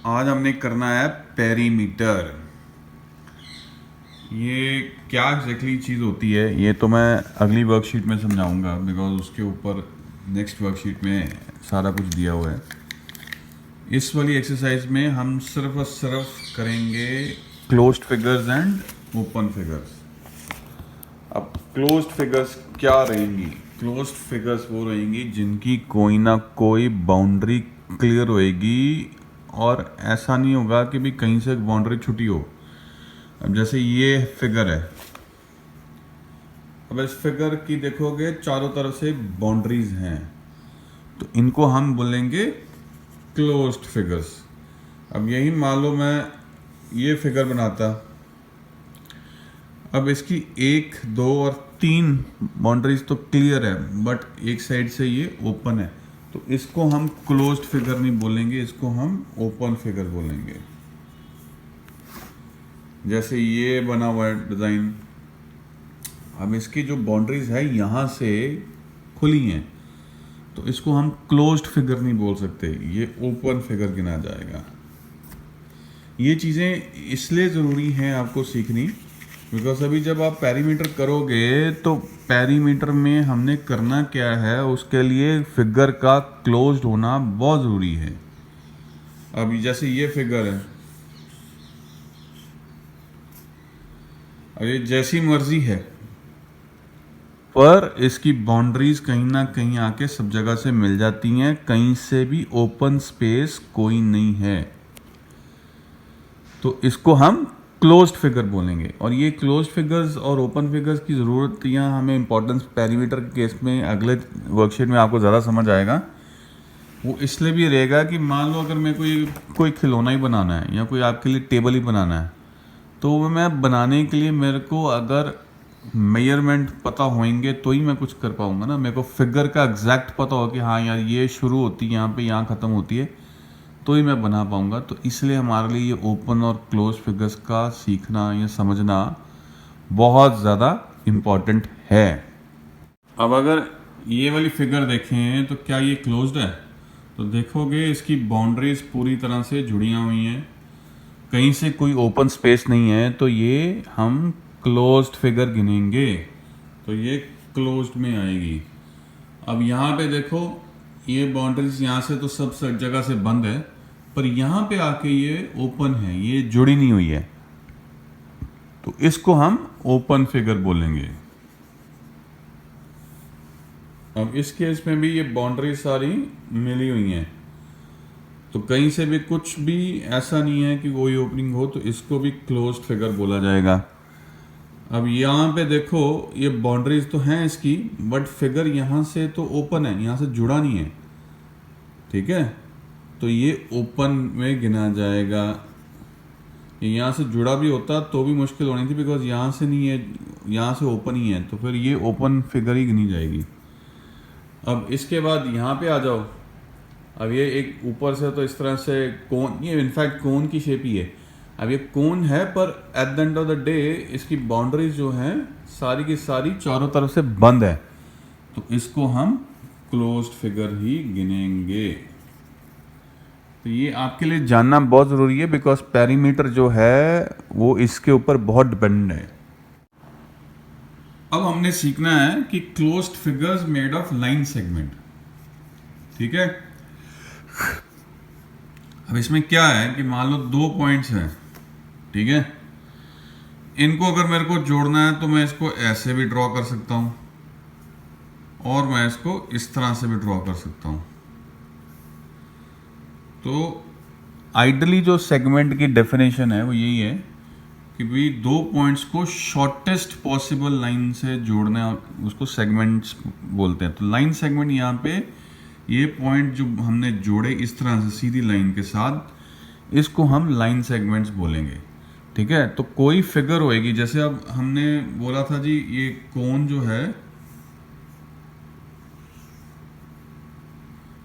आज हमने करना है पेरीमीटर। ये क्या एग्जैक्टली चीज़ होती है ये तो मैं अगली वर्कशीट में समझाऊंगा, बिकॉज उसके ऊपर नेक्स्ट वर्कशीट में सारा कुछ दिया हुआ है। इस वाली एक्सरसाइज में हम सिर्फ और सिर्फ करेंगे closed figures and open figures. अब क्लोज्ड फिगर्स क्या रहेंगी? क्लोज्ड फिगर्स वो रहेंगी जिनकी कोई ना कोई बाउंड्री क्लियर होएगी और ऐसा नहीं होगा कि भी कहीं से बाउंड्री छुटी हो। अब जैसे ये फिगर है, अब इस फिगर की देखोगे चारों तरफ से बाउंड्रीज हैं, तो इनको हम बोलेंगे क्लोज्ड फिगर्स। अब यही मान लो मैं ये फिगर बनाता, अब इसकी 1, 2 और 3 बाउंड्रीज तो क्लियर है, बट एक साइड से ये ओपन है, तो इसको हम क्लोज्ड फिगर नहीं बोलेंगे, इसको हम ओपन फिगर बोलेंगे। जैसे ये बना हुआ है डिज़ाइन, अब इसकी जो बाउंड्रीज है यहाँ से खुली हैं, तो इसको हम क्लोज्ड फिगर नहीं बोल सकते, ये ओपन फिगर गिना जाएगा। ये चीज़ें इसलिए ज़रूरी हैं आपको सीखनी, बिकॉज अभी जब आप पेरीमीटर करोगे तो पेरीमीटर में हमने करना क्या है, उसके लिए फिगर का क्लोज्ड होना बहुत ज़रूरी है। अब जैसे ये फिगर है, अब ये जैसी मर्जी है, पर इसकी बाउंड्रीज कहीं ना कहीं आके सब जगह से मिल जाती हैं, कहीं से भी ओपन स्पेस कोई नहीं है, तो इसको हम क्लोज्ड फिगर बोलेंगे। और ये क्लोज्ड फिगर्स और ओपन फिगर्स की ज़रूरत यहाँ हमें इंपॉर्टेंस पेरीमीटर के केस में अगले वर्कशीट में आपको ज़्यादा समझ आएगा। वो इसलिए भी रहेगा कि मान लो अगर मेरे को कोई खिलौना ही बनाना है या कोई आपके लिए टेबल ही बनाना है, तो मैं बनाने के लिए मेरे को अगर मेजरमेंट पता होंगे तो ही मैं कुछ कर पाऊंगा ना। मेरे को फिगर का एग्जैक्ट पता हो कि हाँ यार ये शुरू होती है यहाँ पे, यहाँ ख़त्म होती है, तो ही मैं बना पाऊंगा। तो इसलिए हमारे लिए ये ओपन और क्लोज फिगर्स का सीखना या समझना बहुत ज़्यादा इम्पॉर्टेंट है। अब अगर ये वाली फिगर देखें तो क्या ये क्लोज्ड है? तो देखोगे इसकी बाउंड्रीज पूरी तरह से जुड़ी हुई हैं, कहीं से कोई ओपन स्पेस नहीं है, तो ये हम क्लोज्ड फिगर गिनेंगे, तो ये क्लोज्ड में आएगी। अब यहाँ पे देखो ये बाउंड्रीज यहाँ से तो सब जगह से बंद है, पर यहाँ पे आके ये ओपन है, ये जुड़ी नहीं हुई है, तो इसको हम ओपन फिगर बोलेंगे। अब इस केस में भी ये बाउंड्री सारी मिली हुई हैं, तो कहीं से भी कुछ भी ऐसा नहीं है कि कोई ओपनिंग हो, तो इसको भी क्लोज्ड फिगर बोला जाएगा। अब यहाँ पे देखो ये बाउंड्रीज तो हैं इसकी, बट फिगर यहाँ से तो ओपन है, यहाँ से जुड़ा नहीं है, ठीक है, तो ये ओपन में गिना जाएगा। यहाँ से जुड़ा भी होता तो भी मुश्किल होनी थी, बिकॉज यहाँ से नहीं है, यहाँ से ओपन ही है, तो फिर ये ओपन फिगर ही गिनी जाएगी। अब इसके बाद यहाँ पे आ जाओ, अब ये एक ऊपर से तो इस तरह से कोन, ये इनफैक्ट कोन की शेप ही है। अब ये कोन है, पर at the end of the day इसकी बाउंड्रीज जो हैं सारी की सारी चारों तरफ से बंद है, तो इसको हम क्लोज्ड फिगर ही गिनेंगे। तो ये आपके लिए जानना बहुत ज़रूरी है, बिकॉज पेरीमीटर जो है वो इसके ऊपर बहुत डिपेंडेंट है। अब हमने सीखना है कि closed figures made of line segment, ठीक है। अब इसमें क्या है कि मान लो 2 पॉइंट्स हैं, ठीक है, इनको अगर मेरे को जोड़ना है तो मैं इसको ऐसे भी ड्रॉ कर सकता हूं और मैं इसको इस तरह से भी ड्रॉ कर सकता हूं। तो आइडली जो सेगमेंट की डेफिनेशन है वो यही है कि भाई 2 पॉइंट्स को शॉर्टेस्ट पॉसिबल लाइन से जोड़ना है, उसको सेगमेंट्स बोलते हैं। तो लाइन सेगमेंट यहाँ पे ये पॉइंट जो हमने जोड़े इस तरह से सीधी लाइन के साथ, इसको हम लाइन सेगमेंट्स बोलेंगे, ठीक है। तो कोई फिगर होएगी, जैसे अब हमने बोला था जी ये कोन जो है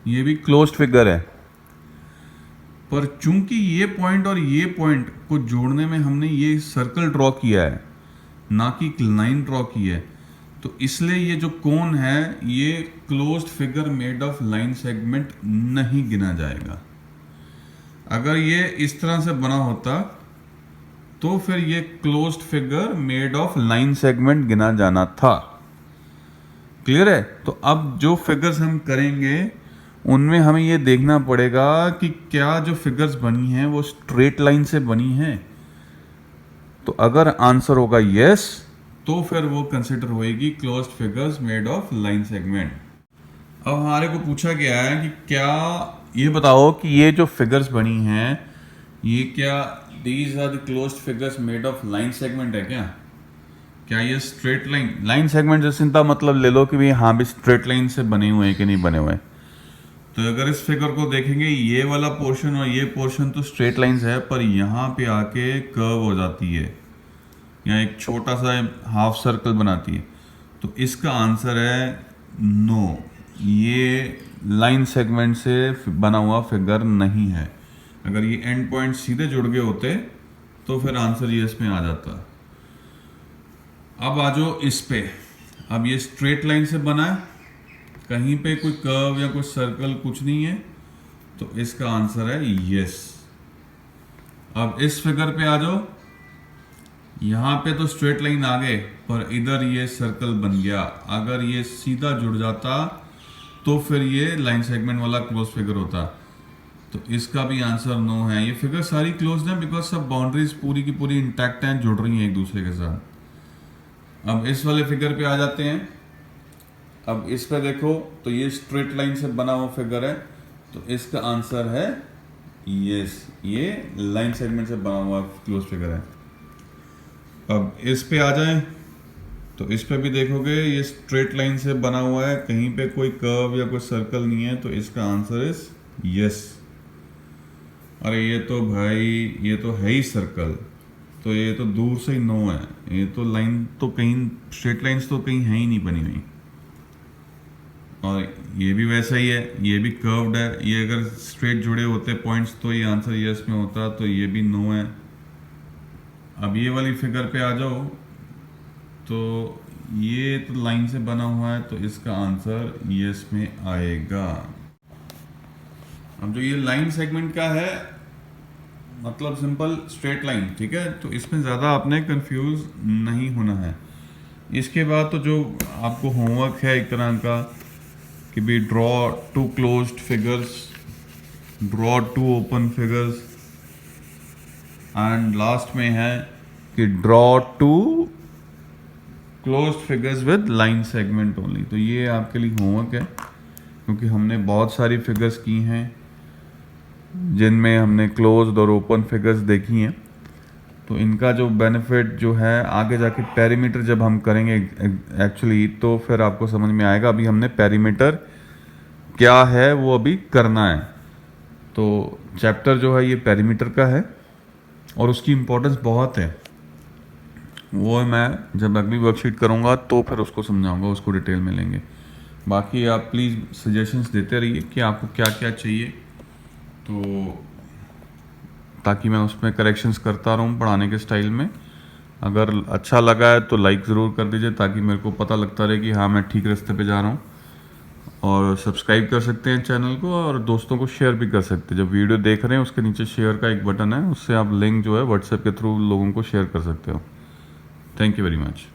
ये भी क्लोज्ड फिगर है, पर चूंकि ये पॉइंट और ये पॉइंट को जोड़ने में हमने ये सर्कल ड्रॉ किया है, ना कि लाइन ड्रॉ की है, तो इसलिए ये जो कोन है ये closed figure made of line segment नहीं गिना जाएगा। अगर ये इस तरह से बना होता तो फिर ये closed figure made of line segment गिना जाना था। क्लियर है? तो अब जो फिगर्स हम करेंगे उनमें हमें ये देखना पड़ेगा कि क्या जो फिगर्स बनी हैं वो स्ट्रेट लाइन से बनी हैं। तो अगर आंसर होगा यस तो फिर वो कंसिडर होएगी closed figures made of line segment. अब हमारे को पूछा गया है कि क्या ये बताओ कि ये जो फिगर्स बनी हैं ये क्या these are the closed figures made of line segment है क्या ये स्ट्रेट लाइन सेगमेंट जैसे इनका मतलब ले लो कि भाई हाँ भी स्ट्रेट लाइन से बने हुए हैं कि नहीं बने हुए। तो अगर इस फिगर को देखेंगे ये वाला पोर्शन और ये पोर्शन तो स्ट्रेट लाइंस है, पर यहाँ पे आके कर्व हो जाती है, यहाँ एक छोटा सा हाफ सर्कल बनाती है। तो इसका आंसर है नो, ये लाइन सेगमेंट से बना हुआ फिगर नहीं है। अगर ये एंड पॉइंट सीधे जुड़ गए होते तो फिर आंसर ये इसमें आ जाता। अब आ जाओ इस पे। अब ये स्ट्रेट लाइन से बना है, कहीं पे कोई कर्व या कोई सर्कल कुछ नहीं है, तो इसका आंसर है यस। अब इस फिगर पे आ जाओ, यहां पे तो स्ट्रेट लाइन आ गए पर इधर ये सर्कल बन गया। अगर ये सीधा जुड़ जाता तो फिर ये लाइन सेगमेंट वाला क्लोज फिगर होता। तो इसका भी आंसर नो है। ये फिगर सारी क्लोज है बिकॉज सब बाउंड्रीज पूरी की पूरी इंटैक्ट हैं, जुड़ रही हैं एक दूसरे के साथ। अब इस वाले फिगर पे आ जाते हैं। अब इस पे देखो तो ये स्ट्रेट लाइन से बना हुआ फिगर है, तो इसका आंसर है यस, ये लाइन सेगमेंट से बना हुआ क्लोज फिगर है। अब इस पे आ जाएं तो इस पे भी देखोगे ये स्ट्रेट लाइन से बना हुआ है, कहीं पे कोई कर्व या कोई सर्कल नहीं है, तो इसका आंसर इज यस। अरे ये तो भाई ये तो है ही सर्कल, तो ये तो दूर से ही नो है। ये तो लाइन तो कहीं स्ट्रेट लाइंस तो कहीं है ही नहीं बनी हुई। और ये भी वैसा ही है, ये भी कर्व्ड है। ये अगर स्ट्रेट जुड़े होते पॉइंट्स तो ये आंसर यस में होता, तो ये भी नो है। अब ये वाली फिगर पे आ जाओ तो ये तो लाइन से बना हुआ है, तो इसका आंसर यस में आएगा। अब जो ये लाइन सेगमेंट का है मतलब सिंपल स्ट्रेट लाइन, ठीक है, तो इसमें ज़्यादा आपने कंफ्यूज नहीं होना है। इसके बाद तो जो आपको होमवर्क है एक तरह का कि भी draw two closed figures, draw two open figures, and last में है कि draw two closed figures with line segment only. तो ये आपके लिए होमवर्क है, क्योंकि हमने बहुत सारी फिगर्स की हैं जिनमें हमने क्लोज्ड और ओपन फिगर्स देखी हैं। तो इनका जो बेनिफिट जो है आगे जाके पेरीमीटर जब हम करेंगे एक्चुअली, तो फिर आपको समझ में आएगा। अभी हमने पेरीमीटर क्या है वो अभी करना है। तो चैप्टर जो है ये पेरीमीटर का है और उसकी इम्पोर्टेंस बहुत है। वो मैं जब अगली वर्कशीट करूँगा तो फिर उसको समझाऊँगा, उसको डिटेल में लेंगे। बाकी आप प्लीज़ सजेशंस देते रहिए कि आपको क्या क्या चाहिए, तो ताकि मैं उसमें करेक्शंस करता रहूँ पढ़ाने के स्टाइल में। अगर अच्छा लगा है तो लाइक ज़रूर कर दीजिए, ताकि मेरे को पता लगता रहे कि हाँ मैं ठीक रास्ते पे जा रहा हूँ। और सब्सक्राइब कर सकते हैं चैनल को, और दोस्तों को शेयर भी कर सकते हैं। जब वीडियो देख रहे हैं उसके नीचे शेयर का एक बटन है, उससे आप लिंक जो है व्हाट्सएप के थ्रू लोगों को शेयर कर सकते हो। Thank you very much.